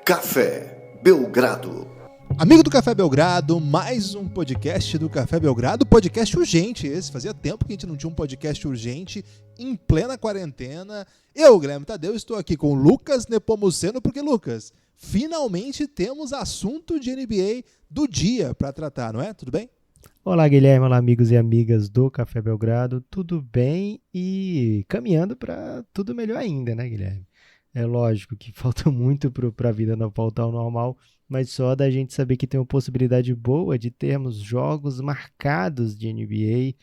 Café Belgrado. Amigo do Café Belgrado, mais um podcast do Café Belgrado, podcast urgente esse, fazia tempo que a gente não tinha um podcast urgente em plena quarentena. Eu, Guilherme Tadeu, estou aqui com o Lucas Nepomuceno, porque, Lucas, finalmente temos assunto de NBA do dia para tratar, não é? Tudo bem? Olá, Guilherme, olá, amigos e amigas do Café Belgrado, tudo bem? E caminhando para tudo melhor ainda, né, Guilherme? É lógico que falta muito para a vida não voltar ao normal, mas só da gente saber que tem uma possibilidade boa de termos jogos marcados de NBA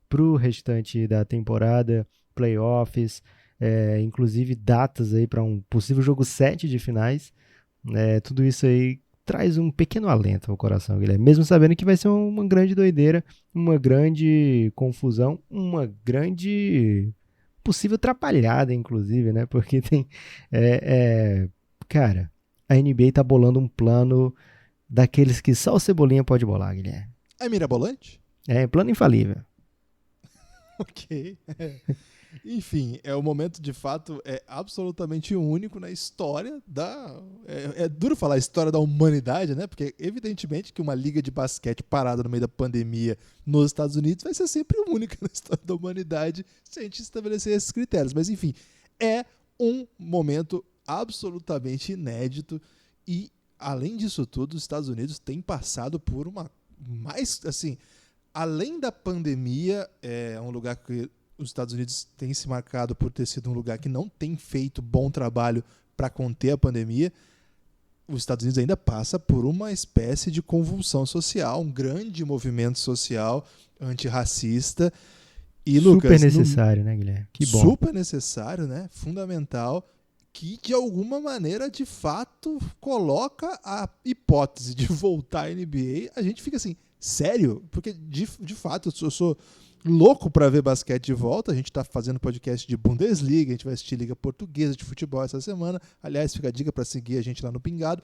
para o restante da temporada, playoffs, inclusive datas aí para um possível jogo 7 de finais, tudo isso aí traz um pequeno alento ao coração, Guilherme, mesmo sabendo que vai ser uma grande doideira, uma grande confusão, uma grande possível atrapalhada, inclusive, né? Porque tem, cara, a NBA tá bolando um plano daqueles que só o Cebolinha pode bolar, Guilherme. É mirabolante? É plano infalível. Ok. Enfim, é o momento, de fato, absolutamente único na história da... É duro falar história da humanidade, né? Porque, evidentemente, que uma liga de basquete parada no meio da pandemia nos Estados Unidos vai ser sempre única na história da humanidade se a gente estabelecer esses critérios. Mas, enfim, é um momento absolutamente inédito e, além disso tudo, os Estados Unidos têm passado por uma... mais, assim... Além da pandemia, é um lugar que os Estados Unidos têm se marcado por ter sido um lugar que não tem feito bom trabalho para conter a pandemia. Os Estados Unidos ainda passa por uma espécie de convulsão social, um grande movimento social antirracista. E, super Lucas, necessário, né, Guilherme? Que bom. Super necessário, né? Fundamental, que de alguma maneira, de fato, coloca a hipótese de voltar à NBA. A gente fica assim, sério? Porque, de fato, eu sou louco para ver basquete de volta. A gente está fazendo podcast de Bundesliga, a gente vai assistir Liga Portuguesa de futebol essa semana. Aliás, fica a dica para seguir a gente lá no Pingado.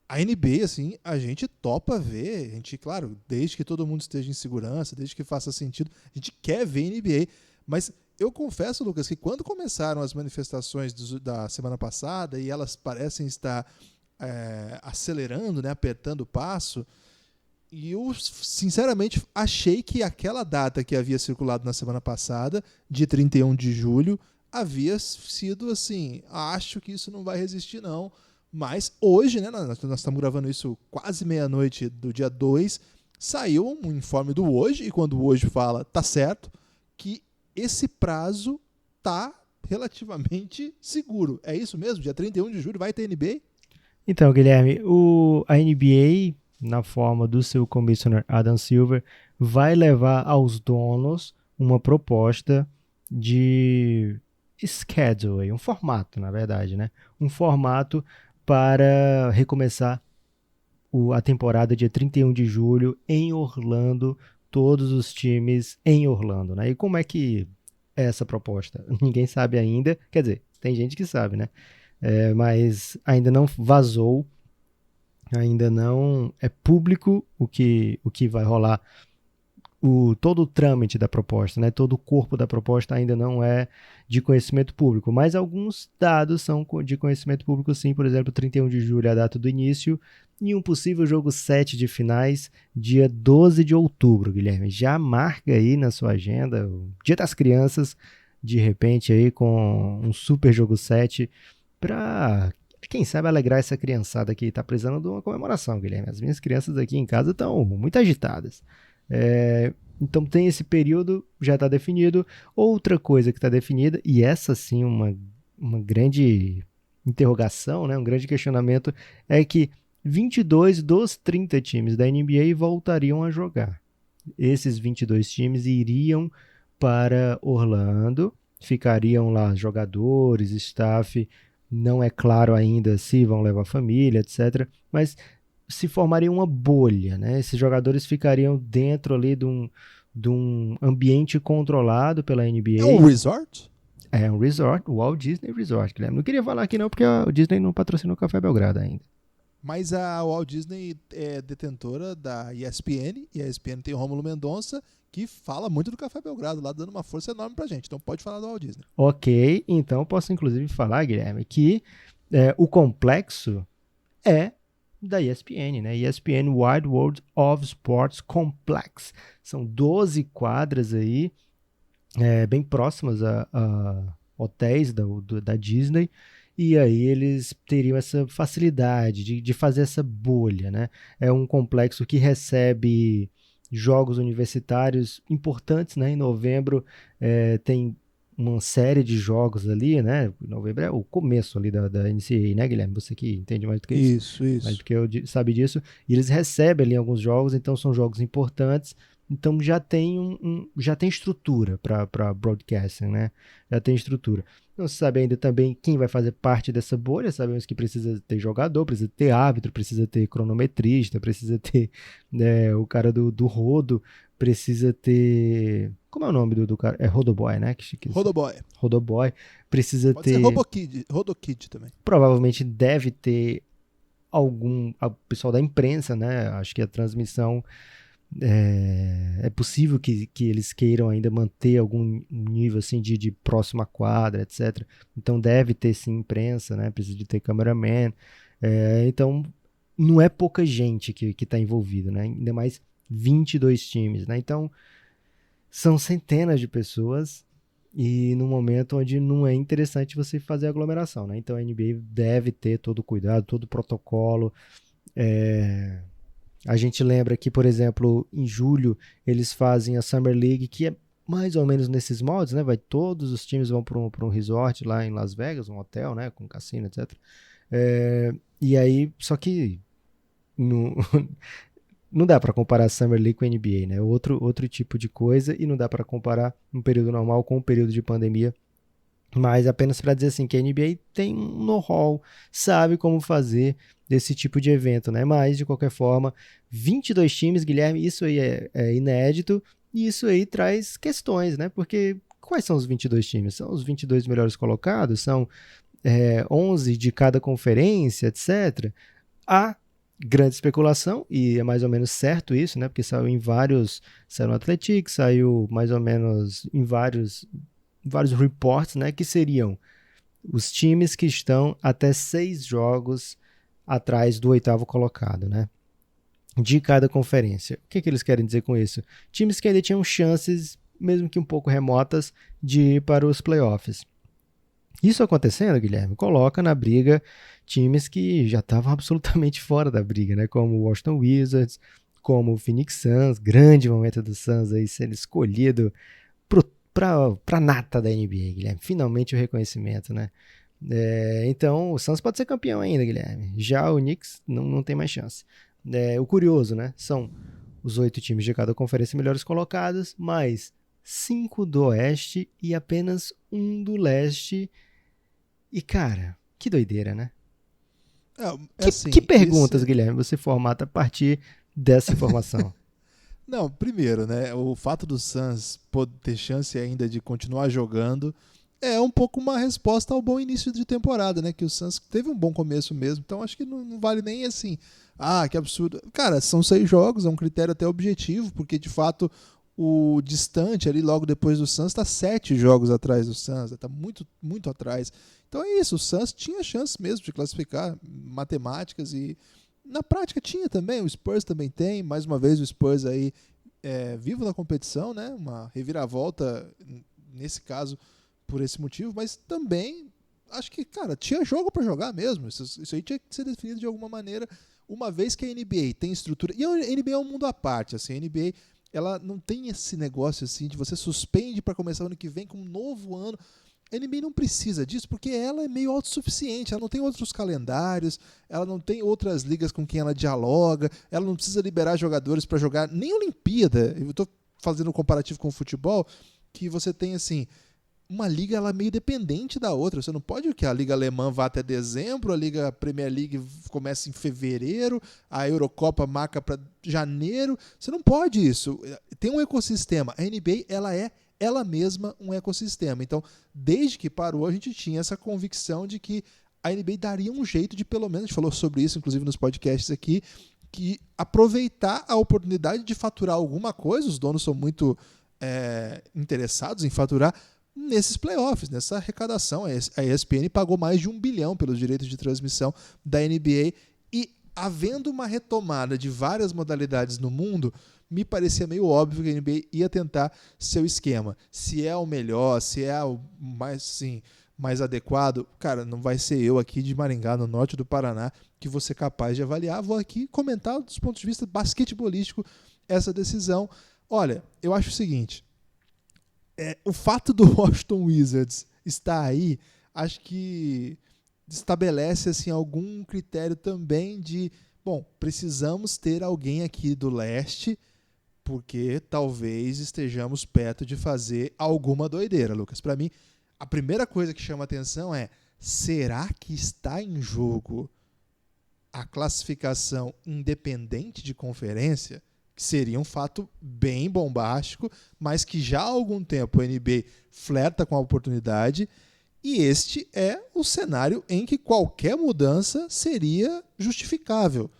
A NBA, assim, a gente topa ver. A gente, claro, desde que todo mundo esteja em segurança, desde que faça sentido, a gente quer ver NBA. Mas eu confesso, Lucas, que quando começaram as manifestações da semana passada e elas parecem estar acelerando, né, apertando o passo, e eu, sinceramente, achei que aquela data que havia circulado na semana passada, de 31 de julho, havia sido assim, acho que isso não vai resistir não. Mas hoje, né, nós estamos gravando isso quase meia-noite do dia 2, saiu um informe do Hoje, e quando o Hoje fala, tá certo, que esse prazo tá relativamente seguro. É isso mesmo? Dia 31 de julho vai ter NBA? Então, Guilherme, a NBA, na forma do seu commissioner Adam Silver, vai levar aos donos uma proposta de schedule, um formato, na verdade, né? Um formato para recomeçar a temporada dia 31 de julho em Orlando, todos os times em Orlando, né? E como é que é essa proposta? Ninguém sabe ainda, quer dizer, tem gente que sabe, né? Mas ainda não vazou, ainda não é público o que vai rolar, todo o trâmite da proposta, né? Todo o corpo da proposta ainda não é de conhecimento público, mas alguns dados são de conhecimento público sim, por exemplo, 31 de julho é a data do início e um possível jogo 7 de finais, dia 12 de outubro, Guilherme. Já marca aí na sua agenda o Dia das Crianças, de repente aí com um super jogo 7 para... quem sabe alegrar essa criançada que está precisando de uma comemoração, Guilherme. As minhas crianças aqui em casa estão muito agitadas. Então tem esse período, já está definido. Outra coisa que está definida, e essa sim uma grande interrogação, né, um grande questionamento, é que 22 dos 30 times da NBA voltariam a jogar. Esses 22 times iriam para Orlando, ficariam lá jogadores, staff, não é claro ainda se vão levar família, etc. Mas se formaria uma bolha, né? Esses jogadores ficariam dentro ali de um ambiente controlado pela NBA. É um resort? É um resort, o Walt Disney Resort, Guilherme. Não queria falar aqui não, porque o Disney não patrocinou o Café Belgrado ainda. Mas a Walt Disney é detentora da ESPN, e a ESPN tem o Rômulo Mendonça, que fala muito do Café Belgrado, lá dando uma força enorme pra gente. Então pode falar do Walt Disney. Ok, então posso inclusive falar, Guilherme, que o complexo é da ESPN, né? ESPN Wide World of Sports Complex. São 12 quadras aí, bem próximas a hotéis da Disney, e aí eles teriam essa facilidade de fazer essa bolha, né? É um complexo que recebe jogos universitários importantes, né? Em novembro tem uma série de jogos ali, né? Novembro é o começo ali da NCAA, né, Guilherme? Você que entende mais do que isso. Isso. Mais do que eu sabe disso. E eles recebem ali alguns jogos, então são jogos importantes. Então já tem já tem estrutura para broadcasting, né? Já tem estrutura. Não se sabe ainda também quem vai fazer parte dessa bolha. Sabemos que precisa ter jogador, precisa ter árbitro, precisa ter cronometrista, precisa ter o cara do rodo, precisa ter... Como é o nome do cara? É Rodoboy, né? Rodoboy. Precisa Pode ter... ser Rodokid também. Provavelmente deve ter o pessoal da imprensa, né? Acho que a transmissão... É possível que eles queiram ainda manter algum nível assim de próxima quadra, etc. Então deve ter sim imprensa, né? Precisa de ter cameraman. Então não é pouca gente que está envolvida, né? Ainda mais 22 times, né? Então são centenas de pessoas e num momento onde não é interessante você fazer aglomeração, né? Então a NBA deve ter todo o cuidado, todo o protocolo. A gente lembra que, por exemplo, em julho eles fazem a Summer League, que é mais ou menos nesses moldes, né? Todos os times vão para um resort lá em Las Vegas, um hotel, né? Com cassino, etc. E aí, só que não dá para comparar a Summer League com a NBA, né? Outro tipo de coisa, e não dá para comparar um período normal com um período de pandemia. Mas apenas para dizer assim que a NBA tem um know-how, sabe como fazer desse tipo de evento, né? Mas, de qualquer forma, 22 times, Guilherme, isso aí é inédito, e isso aí traz questões, né? Porque quais são os 22 times? São os 22 melhores colocados? São 11 de cada conferência, etc. Há grande especulação, e é mais ou menos certo isso, né? Porque saiu no Athletics, saiu mais ou menos em vários reports, né, que seriam os times que estão até 6 jogos atrás do 8º colocado, né, de cada conferência. O que eles querem dizer com isso? Times que ainda tinham chances, mesmo que um pouco remotas, de ir para os playoffs. Isso acontecendo, Guilherme, coloca na briga times que já estavam absolutamente fora da briga, né, como o Washington Wizards, como o Phoenix Suns, grande momento do Suns aí sendo escolhido para nata da NBA, Guilherme. Finalmente o reconhecimento, né? Então, o Suns pode ser campeão ainda, Guilherme. Já o Knicks não tem mais chance. O curioso, né? São os 8 times de cada conferência melhores colocados, mais 5 do Oeste e apenas 1 do Leste. E, cara, que doideira, né? Que perguntas, Guilherme, você formata a partir dessa informação? Não, primeiro, né, o fato do Suns ter chance ainda de continuar jogando é um pouco uma resposta ao bom início de temporada, né, que o Suns teve um bom começo mesmo, então acho que não vale nem assim, que absurdo. Cara, são 6 jogos, é um critério até objetivo, porque de fato o distante ali logo depois do Suns está 7 jogos atrás do Suns, está muito, muito atrás. Então é isso, o Suns tinha chance mesmo de classificar, matemáticas, e na prática tinha também, o Spurs também tem, mais uma vez o Spurs aí vivo na competição, né? Uma reviravolta nesse caso por esse motivo, mas também acho que, cara, tinha jogo para jogar mesmo, isso aí tinha que ser definido de alguma maneira, uma vez que a NBA tem estrutura, e a NBA é um mundo à parte, assim, a NBA ela não tem esse negócio assim de você suspende para começar o ano que vem com um novo ano. A NBA não precisa disso porque ela é meio autossuficiente, ela não tem outros calendários, ela não tem outras ligas com quem ela dialoga, ela não precisa liberar jogadores para jogar nem Olimpíada. Eu estou fazendo um comparativo com o futebol, que você tem assim, uma liga ela é meio dependente da outra. Você não pode que a liga alemã vá até dezembro, a liga Premier League começa em fevereiro, a Eurocopa marca para janeiro. Você não pode isso. Tem um ecossistema. A NBA ela mesma um ecossistema. Então, desde que parou, a gente tinha essa convicção de que a NBA daria um jeito de, pelo menos, a gente falou sobre isso, inclusive nos podcasts aqui, que aproveitar a oportunidade de faturar alguma coisa, os donos são muito interessados em faturar nesses playoffs, nessa arrecadação. A ESPN pagou mais de 1 bilhão pelos direitos de transmissão da NBA E havendo uma retomada de várias modalidades no mundo, me parecia meio óbvio que a NBA ia tentar seu esquema. Se é o melhor, se é o mais, assim, mais adequado, cara, não vai ser eu aqui de Maringá, no norte do Paraná, que vou ser capaz de avaliar. Vou aqui comentar dos pontos de vista basquetebolístico essa decisão. Olha, eu acho o seguinte, o fato do Washington Wizards estar aí, acho que estabelece assim, algum critério também de, bom, precisamos ter alguém aqui do leste, porque talvez estejamos perto de fazer alguma doideira, Lucas. Para mim, a primeira coisa que chama atenção é, será que está em jogo a classificação independente de conferência? Que seria um fato bem bombástico, mas que já há algum tempo a NBA flerta com a oportunidade, e este é o cenário em que qualquer mudança seria justificável.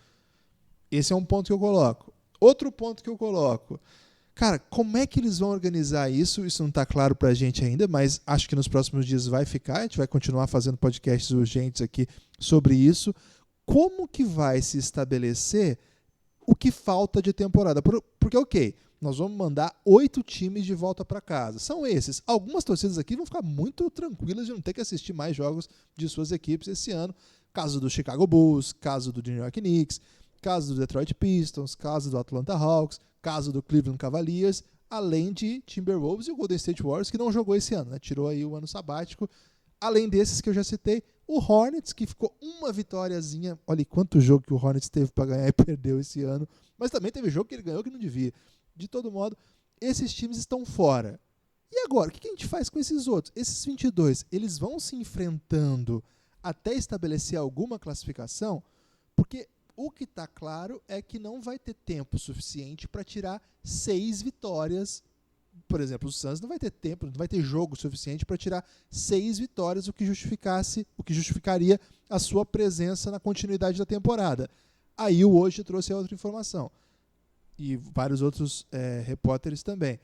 Esse é um ponto que eu coloco. Outro ponto que eu coloco, cara, como é que eles vão organizar isso? Isso não está claro para a gente ainda, mas acho que nos próximos dias vai ficar. A gente vai continuar fazendo podcasts urgentes aqui sobre isso. Como que vai se estabelecer o que falta de temporada? Porque, ok, nós vamos mandar 8 times de volta para casa. São esses. Algumas torcidas aqui vão ficar muito tranquilas de não ter que assistir mais jogos de suas equipes esse ano. Caso do Chicago Bulls, caso do New York Knicks, caso do Detroit Pistons, caso do Atlanta Hawks, caso do Cleveland Cavaliers, além de Timberwolves e o Golden State Warriors, que não jogou esse ano, né? Tirou aí o ano sabático. Além desses que eu já citei, o Hornets, que ficou uma vitóriazinha. Olha quanto jogo que o Hornets teve para ganhar e perdeu esse ano. Mas também teve jogo que ele ganhou que não devia. De todo modo, esses times estão fora. E agora, o que a gente faz com esses outros? Esses 22, eles vão se enfrentando até estabelecer alguma classificação? Porque o que está claro é que não vai ter tempo suficiente para tirar 6 vitórias. Por exemplo, o Suns não vai ter tempo, não vai ter jogo suficiente para tirar 6 vitórias, o que justificaria a sua presença na continuidade da temporada. Aí o Hoje trouxe a outra informação. E vários outros repórteres também.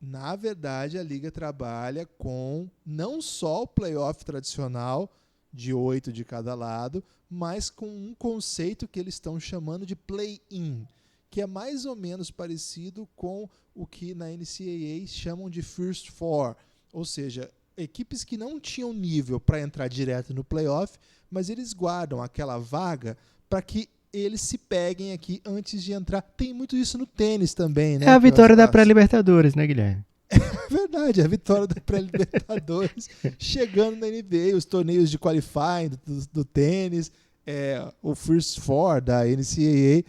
Na verdade, a Liga trabalha com não só o playoff tradicional, de 8 de cada lado, mas com um conceito que eles estão chamando de play-in, que é mais ou menos parecido com o que na NCAA chamam de First Four, ou seja, equipes que não tinham nível para entrar direto no playoff, mas eles guardam aquela vaga para que eles se peguem aqui antes de entrar. Tem muito isso no tênis também, né? É a vitória da pré-Libertadores, né, Guilherme? É verdade, a vitória da pré-Libertadores chegando na NBA, os torneios de qualifying do tênis, o First Four da NCAA.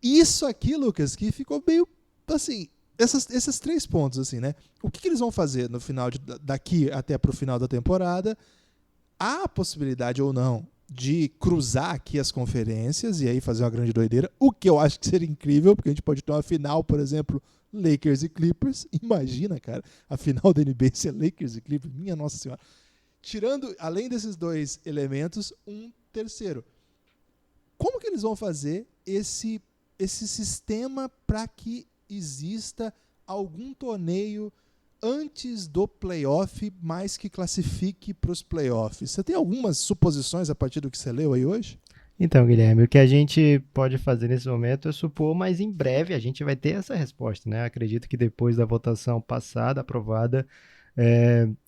Isso aqui, Lucas, que ficou meio assim, esses 3 pontos, assim, né? O que eles vão fazer no final daqui até para o final da temporada? Há a possibilidade ou não de cruzar aqui as conferências e aí fazer uma grande doideira, o que eu acho que seria incrível, porque a gente pode ter uma final, por exemplo, Lakers e Clippers. Imagina, cara, a final da NBA ser Lakers e Clippers, minha Nossa Senhora. Tirando, além desses 2 elementos, um terceiro. Como que eles vão fazer esse sistema para que exista algum torneio antes do playoff, mas que classifique para os playoffs? Você tem algumas suposições a partir do que você leu aí hoje? Então, Guilherme, o que a gente pode fazer nesse momento é supor, mas em breve a gente vai ter essa resposta, né? Acredito que depois da votação passada, aprovada,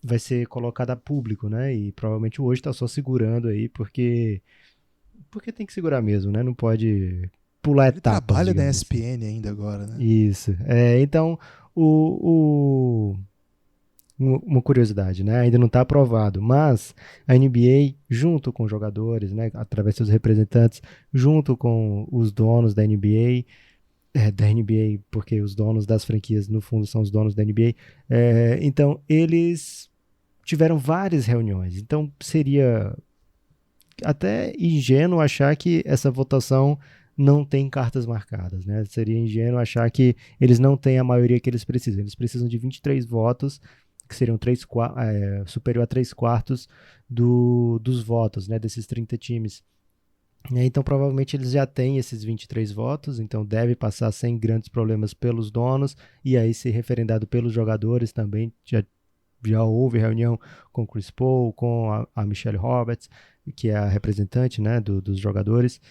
vai ser colocada a público, né? E provavelmente hoje está só segurando aí, porque tem que segurar mesmo, né? Não pode pular etapas. Ele trabalha na assim. ESPN ainda agora, né? Isso. Então, uma curiosidade, né? Ainda não está aprovado, mas a NBA, junto com os jogadores, né, através dos seus representantes, junto com os donos da NBA, porque os donos das franquias, no fundo, são os donos da NBA, então eles tiveram várias reuniões. Então seria até ingênuo achar que essa votação não tem cartas marcadas, né? Seria ingênuo achar que eles não têm a maioria que eles precisam. Eles precisam de 23 votos, que seriam superior a 3/4 dos votos, né, desses 30 times. Então, provavelmente, eles já têm esses 23 votos, então deve passar sem grandes problemas pelos donos, e aí ser referendado pelos jogadores também. Já houve reunião com o Chris Paul, com a Michelle Roberts, que é a representante, né, dos jogadores,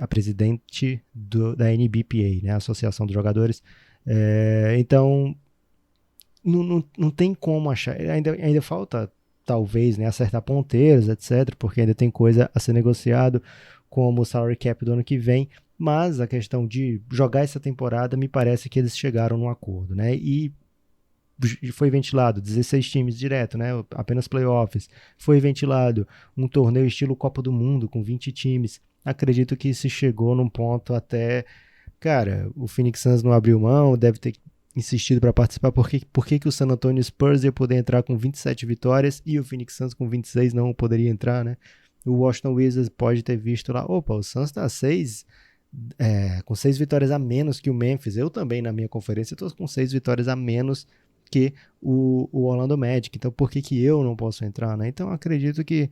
a presidente da NBPA, né, a Associação dos Jogadores. Então, não tem como achar, ainda falta, talvez, né, acertar ponteiros, etc., porque ainda tem coisa a ser negociado, como o salary cap do ano que vem, mas a questão de jogar essa temporada, me parece que eles chegaram num acordo, né, e foi ventilado 16 times direto, né, apenas playoffs, foi ventilado um torneio estilo Copa do Mundo, com 20 times, acredito que se chegou num ponto até, cara, o Phoenix Suns não abriu mão, deve ter insistido para participar, por que o San Antonio Spurs ia poder entrar com 27 vitórias e o Phoenix Suns com 26 não poderia entrar, né? O Washington Wizards pode ter visto lá, opa, o Suns está com 6 vitórias a menos que o Memphis, eu também na minha conferência estou com 6 vitórias a menos que o Orlando Magic, então por que eu não posso entrar, né? Então acredito que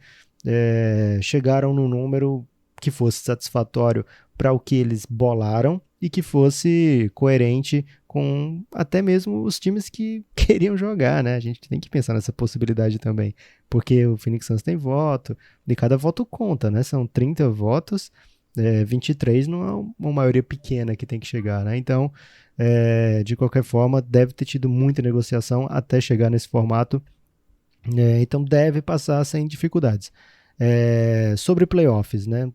chegaram num número que fosse satisfatório para o que eles bolaram e que fosse coerente com até mesmo os times que queriam jogar, né? A gente tem que pensar nessa possibilidade também, porque o Phoenix Suns tem voto, e cada voto conta, né? São 30 votos, 23 não é uma maioria pequena que tem que chegar, né? Então, de qualquer forma, deve ter tido muita negociação até chegar nesse formato, então deve passar sem dificuldades. Sobre playoffs, né?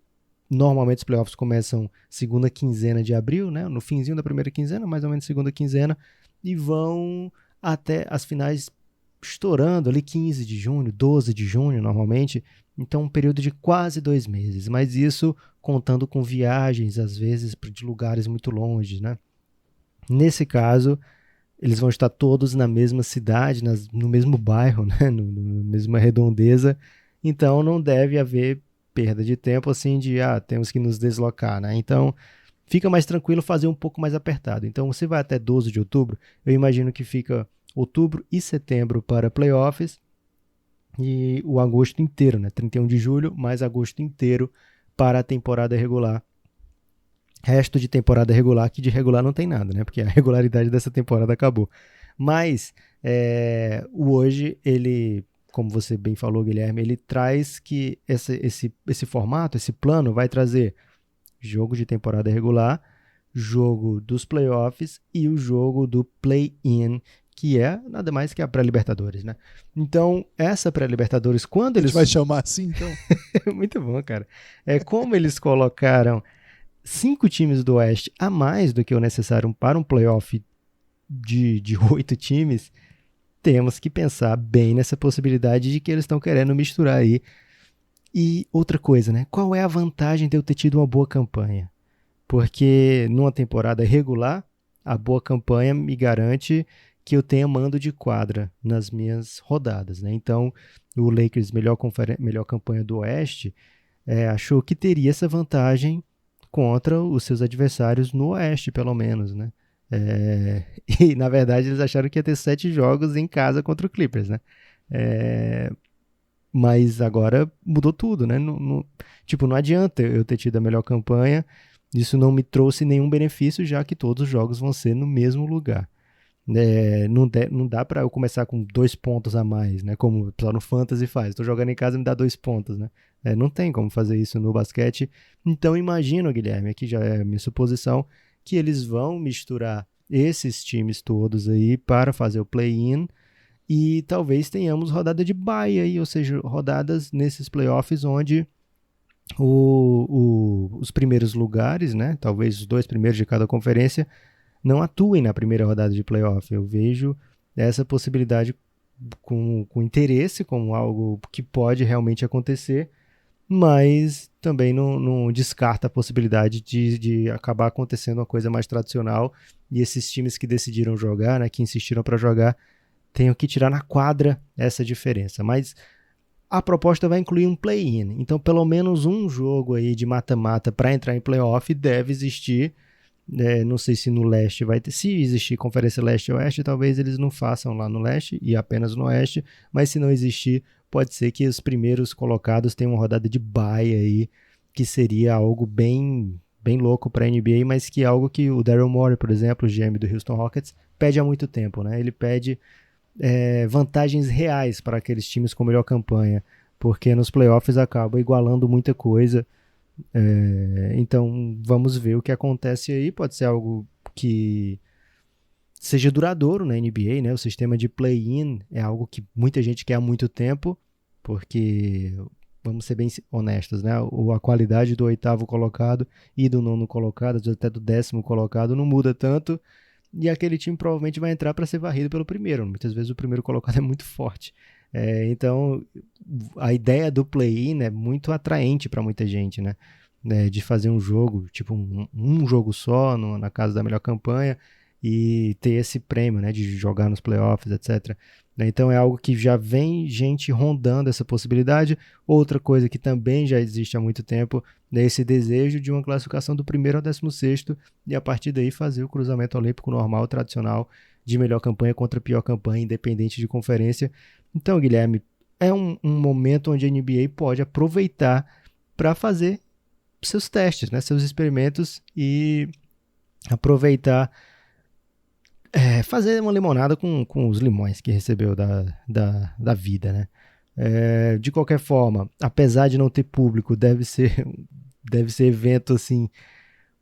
Normalmente os playoffs começam segunda quinzena de abril, né? No finzinho da primeira quinzena, mais ou menos segunda quinzena, e vão até as finais estourando ali 15 de junho, 12 de junho normalmente, então um período de quase 2 meses, mas isso contando com viagens, às vezes de lugares muito longe, né? Nesse caso, eles vão estar todos na mesma cidade, no mesmo bairro, né? Na mesma redondeza, então não deve haver perda de tempo assim de, temos que nos deslocar, né? Então, fica mais tranquilo fazer um pouco mais apertado. Então, você vai até 12 de outubro, eu imagino que fica outubro e setembro para playoffs e o agosto inteiro, né? 31 de julho, mais agosto inteiro para a temporada regular. Resto de temporada regular, que de regular não tem nada, né? Porque a regularidade dessa temporada acabou. Mas, hoje, ele, como você bem falou, Guilherme, ele traz que esse formato, esse plano vai trazer jogo de temporada regular, jogo dos playoffs e o jogo do play-in, que é nada mais que a pré-Libertadores, né? Então, essa pré-Libertadores, quando eles... A gente vai chamar assim, então? Muito bom, cara. Como eles colocaram 5 times do Oeste a mais do que o necessário para um playoff de 8 times, temos que pensar bem nessa possibilidade de que eles estão querendo misturar aí. E outra coisa, né? Qual é a vantagem de eu ter tido uma boa campanha? Porque numa temporada regular, a boa campanha me garante que eu tenha mando de quadra nas minhas rodadas, né? Então, o Lakers, melhor campanha do Oeste, achou que teria essa vantagem contra os seus adversários no Oeste, pelo menos, né? E, na verdade, eles acharam que ia ter 7 jogos em casa contra o Clippers, né? Mas agora mudou tudo, né? Não adianta eu ter tido a melhor campanha, isso não me trouxe nenhum benefício, já que todos os jogos vão ser no mesmo lugar. Não dá para eu começar com 2 pontos a mais, né? Como o pessoal no Fantasy faz. Estou jogando em casa e me dá 2 pontos, né? Não tem como fazer isso no basquete. Então imagino, Guilherme, aqui já é a minha suposição, que eles vão misturar esses times todos aí para fazer o play-in e talvez tenhamos rodada de bye aí, ou seja, rodadas nesses playoffs onde os primeiros lugares, né? Talvez os 2 primeiros de cada conferência não atuem na primeira rodada de playoff. Eu vejo essa possibilidade com interesse, como algo que pode realmente acontecer, mas também não descarta a possibilidade de acabar acontecendo uma coisa mais tradicional e esses times que decidiram jogar, né, que insistiram para jogar, tenham que tirar na quadra essa diferença. Mas a proposta vai incluir um play-in, então pelo menos um jogo aí de mata-mata para entrar em playoff deve existir. Não sei se no leste vai ter, se existir conferência leste e oeste, talvez eles não façam lá no leste e apenas no oeste, mas se não existir, pode ser que os primeiros colocados tenham uma rodada de bye aí, que seria algo bem, bem louco para a NBA, mas que é algo que o Daryl Morey, por exemplo, o GM do Houston Rockets, pede há muito tempo, né? Ele pede vantagens reais para aqueles times com melhor campanha. porque nos playoffs acaba igualando muita coisa. Então vamos ver o que acontece aí. Pode ser algo que seja duradouro na NBA, né? O sistema de play-in é algo que muita gente quer há muito tempo, porque, vamos ser bem honestos, né? A qualidade do 8º colocado e do 9º colocado, às vezes até do 10º colocado, não muda tanto, e aquele time provavelmente vai entrar para ser varrido pelo primeiro. Muitas vezes o primeiro colocado é muito forte. Então, a ideia do play-in é muito atraente para muita gente, né? De fazer um jogo, tipo um jogo só, na casa da melhor campanha, e ter esse prêmio, né, de jogar nos playoffs, etc. Então é algo que já vem gente rondando essa possibilidade. Outra coisa que também já existe há muito tempo é esse desejo de uma classificação do primeiro ao 16º e a partir daí fazer o cruzamento olímpico normal, tradicional, de melhor campanha contra pior campanha, independente de conferência. Então, Guilherme, é um momento onde a NBA pode aproveitar para fazer seus testes, né, seus experimentos e aproveitar fazer uma limonada com os limões que recebeu da vida, né? De qualquer forma, apesar de não ter público, deve ser evento assim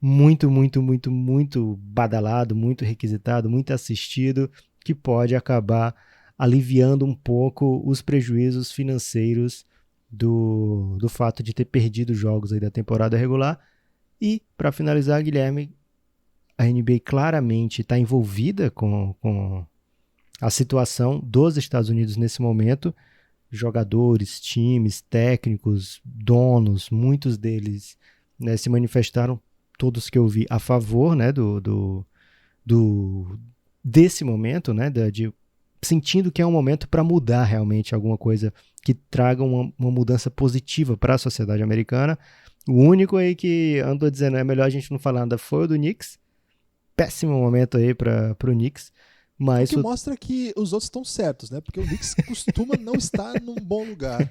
muito, muito, muito, muito badalado, muito requisitado, muito assistido, que pode acabar aliviando um pouco os prejuízos financeiros do fato de ter perdido jogos aí da temporada regular. E, para finalizar, Guilherme, a NBA claramente está envolvida com a situação dos Estados Unidos nesse momento. Jogadores, times, técnicos, donos, muitos deles, né, se manifestaram, todos que eu vi, a favor, né, desse momento, né, sentindo que é um momento para mudar realmente alguma coisa que traga uma mudança positiva para a sociedade americana. O único aí que andou dizendo é melhor a gente não falar nada foi o do Knicks. Péssimo momento aí para o Knicks. Mas o que mostra que os outros estão certos, né? Porque o Knicks costuma não estar num bom lugar.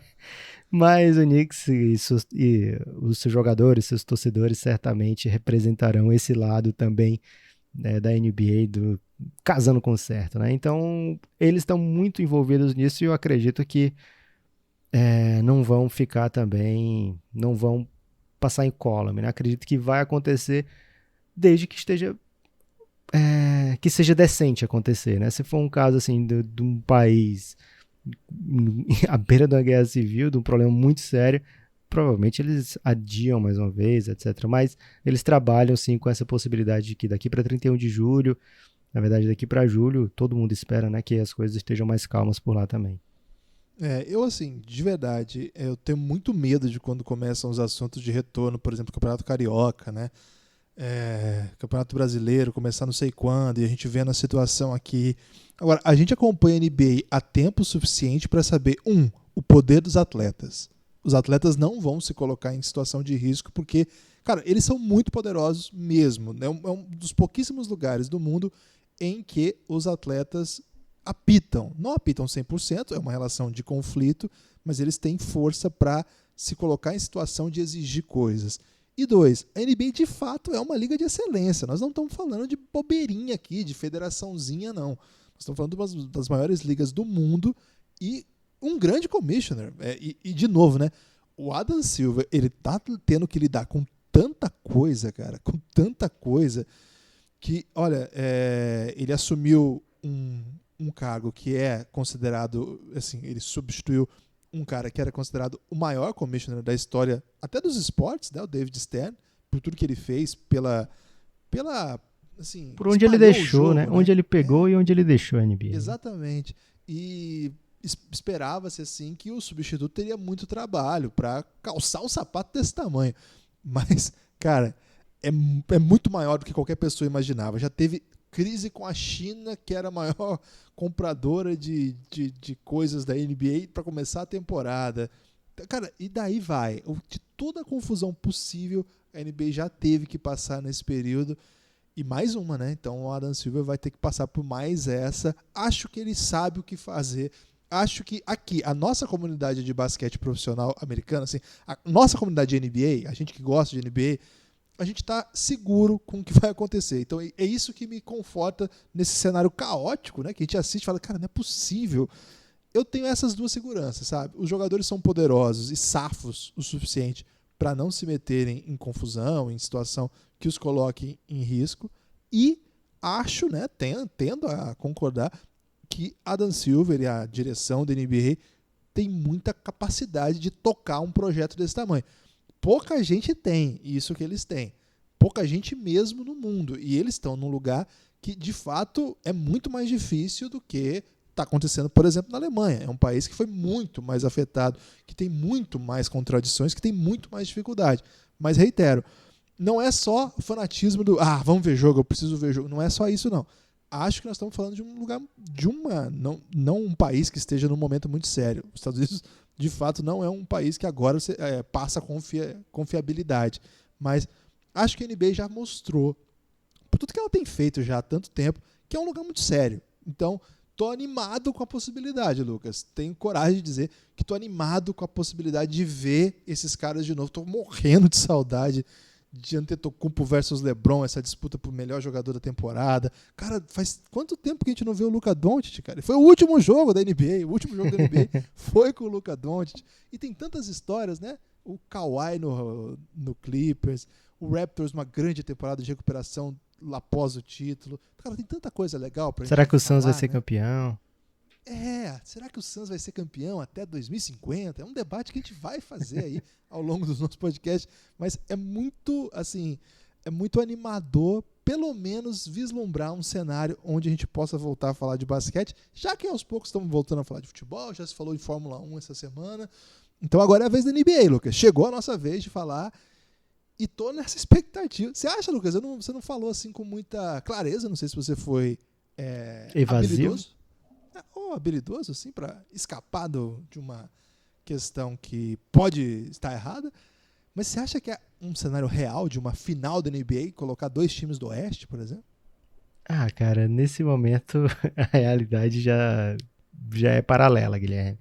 Mas o Knicks e os seus jogadores, seus torcedores certamente representarão esse lado também, né, da NBA, casando com o certo, né? Então, eles estão muito envolvidos nisso e eu acredito que não vão ficar também, não vão passar incólume, né? Acredito que vai acontecer desde que esteja que seja decente acontecer, né? Se for um caso assim de um país à beira da guerra civil, de um problema muito sério, provavelmente eles adiam mais uma vez, etc. Mas eles trabalham sim com essa possibilidade de que daqui para 31 de julho, na verdade daqui para julho, todo mundo espera, né, que as coisas estejam mais calmas por lá também. Eu assim, de verdade, eu tenho muito medo de quando começam os assuntos de retorno, por exemplo, Campeonato Carioca, né? Campeonato Brasileiro, começar não sei quando, e a gente vendo a situação aqui. Agora, a gente acompanha a NBA há tempo suficiente para saber, o poder dos atletas. Os atletas não vão se colocar em situação de risco, porque, cara, eles são muito poderosos mesmo. Né? É um dos pouquíssimos lugares do mundo em que os atletas apitam. Não apitam 100%, é uma relação de conflito, mas eles têm força para se colocar em situação de exigir coisas. E 2, a NBA de fato é uma liga de excelência. Nós não estamos falando de bobeirinha aqui, de federaçãozinha, não. Nós estamos falando das maiores ligas do mundo e um grande commissioner. E de novo, né? O Adam Silver, ele tá tendo que lidar com tanta coisa, cara, com tanta coisa, que, olha, ele assumiu um cargo que é considerado, assim, ele substituiu um cara que era considerado o maior commissioner da história, até dos esportes, né, o David Stern, por tudo que ele fez, assim, por onde ele deixou, jogo, né? Onde ele pegou e onde ele deixou a NBA. Exatamente. E esperava-se assim que o substituto teria muito trabalho para calçar um sapato desse tamanho. Mas, cara, é muito maior do que qualquer pessoa imaginava. Já teve crise com a China, que era a maior compradora de coisas da NBA para começar a temporada. Cara, e daí vai. De toda a confusão possível, a NBA já teve que passar nesse período. E mais uma, né? Então o Adam Silver vai ter que passar por mais essa. Acho que ele sabe o que fazer. Acho que aqui, a nossa comunidade de basquete profissional americana, assim, a nossa comunidade de NBA, a gente que gosta de NBA, a gente está seguro com o que vai acontecer. Então é isso que me conforta nesse cenário caótico, né? Que a gente assiste e fala, cara, não é possível. eu tenho essas duas seguranças, sabe? Os jogadores são poderosos e safos o suficiente para não se meterem em confusão, em situação que os coloque em risco. E acho, né, tendo a concordar que Adam Silver e a direção da NBA tem muita capacidade de tocar um projeto desse tamanho. Pouca gente tem isso que eles têm. Pouca gente mesmo no mundo. E eles estão num lugar que, de fato, é muito mais difícil do que está acontecendo, por exemplo, na Alemanha. É um país que foi muito mais afetado, que tem muito mais contradições, que tem muito mais dificuldade. Mas, reitero, não é só o fanatismo do vamos ver jogo, eu preciso ver jogo. Não é só isso, não. Acho que nós estamos falando de um lugar, não um país que esteja num momento muito sério. Os Estados Unidos, de fato, não é um país que agora passa confiabilidade. Mas acho que a NBA já mostrou, por tudo que ela tem feito já há tanto tempo, que é um lugar muito sério. Então, tô animado com a possibilidade, Lucas. Tenho coragem de dizer que tô animado com a possibilidade de ver esses caras de novo. Tô morrendo de saudade de Antetokounmpo versus LeBron, essa disputa por melhor jogador da temporada. Cara, faz quanto tempo que a gente não vê o Luka Doncic, cara? Foi o último jogo da NBA, o último jogo da NBA foi com o Luka Doncic. E tem tantas histórias, né? O Kawhi no Clippers, o Raptors, uma grande temporada de recuperação lá após o título. Cara, tem tanta coisa legal pra gente Será que o Suns vai falar, ser né? campeão? Será que o Suns vai ser campeão até 2050? É um debate que a gente vai fazer aí ao longo dos nossos podcasts, mas é muito, assim, é muito animador, pelo menos vislumbrar um cenário onde a gente possa voltar a falar de basquete, já que aos poucos estamos voltando a falar de futebol, já se falou de Fórmula 1 essa semana. Então agora é a vez da NBA, Lucas. Chegou a nossa vez de falar e tô nessa expectativa. Você acha, Lucas? Você não falou assim com muita clareza, não sei se você foi Evasivo? habilidoso. Ou habilidoso, assim, para escapar de uma questão que pode estar errada. Mas você acha que é um cenário real de uma final da NBA colocar 2 times do Oeste, por exemplo? Cara, nesse momento a realidade já é paralela, Guilherme.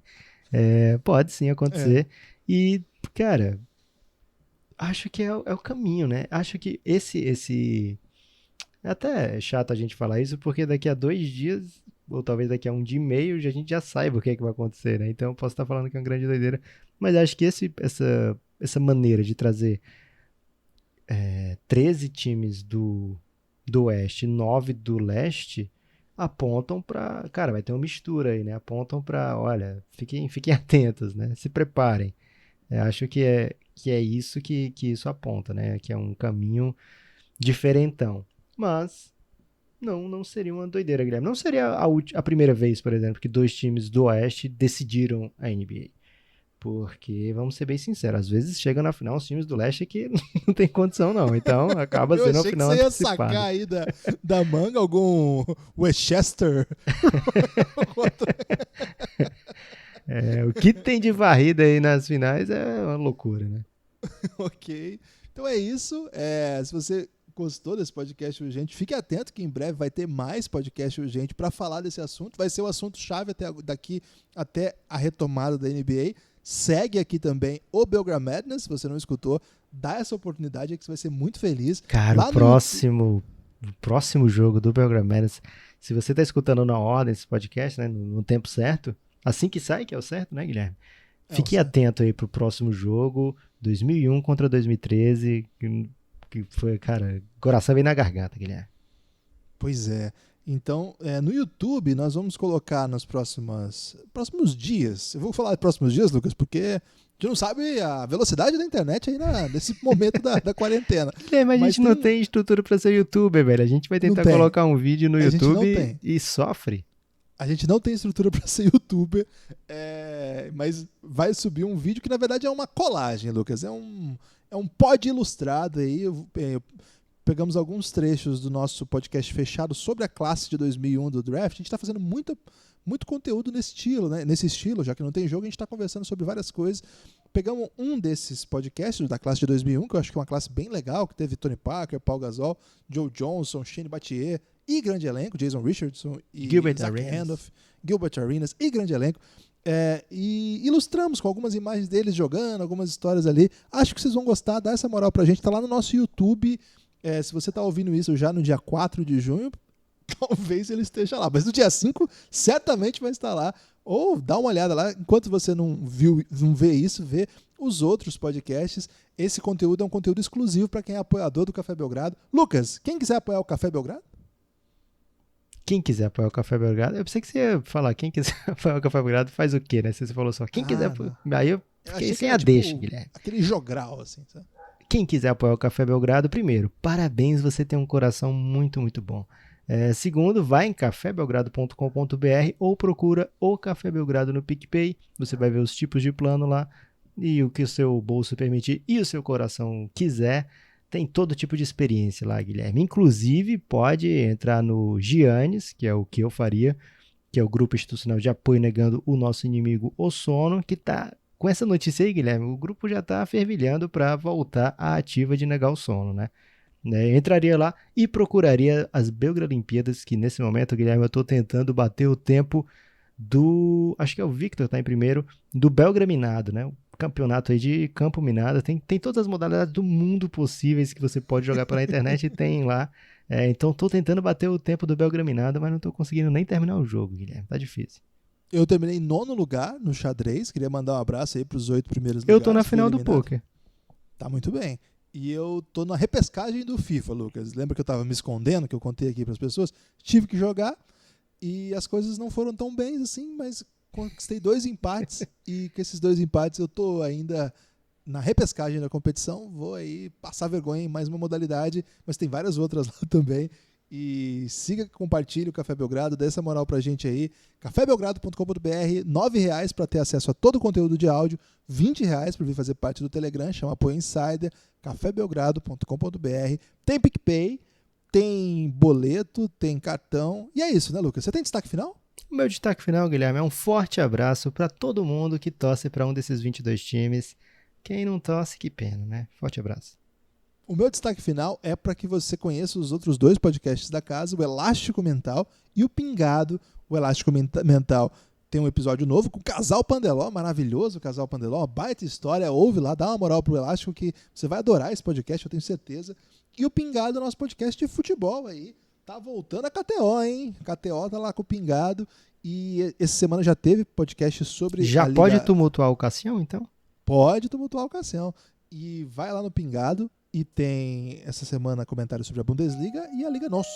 Pode sim acontecer. E, cara, acho que é o caminho, né? Acho que esse... É até chato a gente falar isso, porque daqui a 2 dias, ou talvez daqui a 1 dia e meio, a gente já saiba o que é que vai acontecer, né? Então eu posso estar falando que é uma grande doideira. Mas acho que essa maneira de trazer 13 times do Oeste e 9 do Leste apontam para... Cara, vai ter uma mistura aí, né? Apontam para, olha, fiquem atentos, né? Se preparem. Acho que é isso que isso aponta, né? Que é um caminho diferentão. Mas não seria uma doideira, Guilherme. Não seria a primeira vez, por exemplo, que 2 times do Oeste decidiram a NBA. Porque, vamos ser bem sinceros, às vezes chega na final os times do Leste que não tem condição, não. Então, acaba sendo a final antecipada. Eu achei que você ia sacar aí da manga algum Westchester. O que tem de varrida aí nas finais é uma loucura, né? Ok. Então é isso. Se você gostou desse podcast urgente, fique atento que em breve vai ter mais podcast urgente para falar desse assunto. Vai ser o assunto-chave daqui até a retomada da NBA. Segue aqui também o Belgram Madness, se você não escutou, dá essa oportunidade que você vai ser muito feliz. Cara, o próximo jogo do Belgram Madness, se você está escutando na ordem esse podcast, né, no tempo certo, assim que sai, que é o certo, né, Guilherme? Fique atento aí pro próximo jogo, 2001 contra 2013, que foi, cara, coração veio na garganta, Guilherme. Pois é. Então, no YouTube, nós vamos colocar nos próximos dias. Eu vou falar de próximos dias, Lucas, porque a gente não sabe a velocidade da internet aí nesse momento da quarentena. Mas a gente não tem estrutura para ser youtuber, velho. A gente vai tentar colocar um vídeo no YouTube e sofre. A gente não tem estrutura para ser youtuber, mas vai subir um vídeo que, na verdade, é uma colagem, Lucas. É um pod ilustrado aí. Pegamos alguns trechos do nosso podcast fechado sobre a classe de 2001 do draft. A gente está fazendo muito conteúdo nesse estilo, já que não tem jogo, a gente está conversando sobre várias coisas. Pegamos um desses podcasts da classe de 2001, que eu acho que é uma classe bem legal, que teve Tony Parker, Paul Gasol, Joe Johnson, Shane Battier e grande elenco, Jason Richardson e Zach Randolph, Gilbert Arenas e grande elenco. E ilustramos com algumas imagens deles jogando, algumas histórias ali. Acho que vocês vão gostar, dá essa moral pra gente. Tá lá no nosso YouTube. Se você tá ouvindo isso já no dia 4 de junho, talvez ele esteja lá. Mas no dia 5, certamente vai estar lá Ou dá uma olhada lá, enquanto você não vê isso, vê os outros podcasts. Esse conteúdo é um conteúdo exclusivo para quem é apoiador do Café Belgrado. Lucas, quem quiser apoiar o Café Belgrado? Quem quiser apoiar o Café Belgrado, eu pensei que você ia falar, quem quiser apoiar o Café Belgrado faz o quê, né? Você falou só, quem quiser apoiar. Aí eu fiquei sem a deixa, Guilherme. Aquele jogral, assim, sabe? Quem quiser apoiar o Café Belgrado, primeiro, parabéns, você tem um coração muito, muito bom. Segundo, vai em cafébelgrado.com.br ou procura o Café Belgrado no PicPay. Você vai ver os tipos de plano lá e o que o seu bolso permitir e o seu coração quiser. Tem todo tipo de experiência lá, Guilherme. Inclusive, pode entrar no Giannis, que é o que eu faria, que é o Grupo Institucional de Apoio Negando o Nosso Inimigo, o Sono, que tá com essa notícia aí, Guilherme, o grupo já tá fervilhando para voltar à ativa de negar o sono, né? Entraria lá e procuraria as Belgralimpíadas, que nesse momento, Guilherme, eu estou tentando bater o tempo do... Acho que é o Victor, tá em primeiro, do Belgraminado, né? O campeonato aí de campo minado. Tem todas as modalidades do mundo possíveis que você pode jogar pela internet e tem lá. Então estou tentando bater o tempo do Belgraminado, mas não estou conseguindo nem terminar o jogo, Guilherme. Tá difícil. Eu terminei em 9º lugar no xadrez. Queria mandar um abraço aí para os 8 primeiros Eu lugares. tô na final do poker. Tá muito bem. E eu tô na repescagem do FIFA, Lucas. Lembra que eu tava me escondendo, que eu contei aqui para as pessoas? Tive que jogar e as coisas não foram tão bem assim, mas conquistei 2 empates e com esses 2 empates eu tô ainda na repescagem da competição. Vou aí passar vergonha em mais uma modalidade, mas tem várias outras lá também. E siga, compartilhe o Café Belgrado, dê essa moral pra gente aí. cafébelgrado.com.br, R$9 para ter acesso a todo o conteúdo de áudio, R$20 para vir fazer parte do Telegram, chama Apoio Insider, cafébelgrado.com.br. Tem PicPay, tem boleto, tem cartão. E é isso, né, Lucas? Você tem destaque final? O meu destaque final, Guilherme, é um forte abraço para todo mundo que torce para um desses 22 times. Quem não torce, que pena, né? Forte abraço. O meu destaque final é para que você conheça os outros 2 podcasts da casa, o Elástico Mental e o Pingado. O Elástico Mental tem um episódio novo com o Casal Pandeló, maravilhoso o Casal Pandeló, uma baita história, ouve lá, dá uma moral pro Elástico que você vai adorar esse podcast, eu tenho certeza. E o Pingado, nosso podcast de futebol aí, tá voltando a KTO, hein? A KTO tá lá com o Pingado e essa semana já teve podcast sobre... Já pode tumultuar o Cassião, então? Pode tumultuar o Cassião. E vai lá no Pingado. E tem essa semana comentários sobre a Bundesliga e a Liga NOS,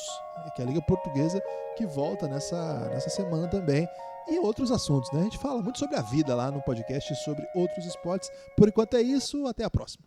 que é a Liga Portuguesa, que volta nessa semana também. E outros assuntos, né? A gente fala muito sobre a vida lá no podcast, sobre outros esportes. Por enquanto é isso, até a próxima.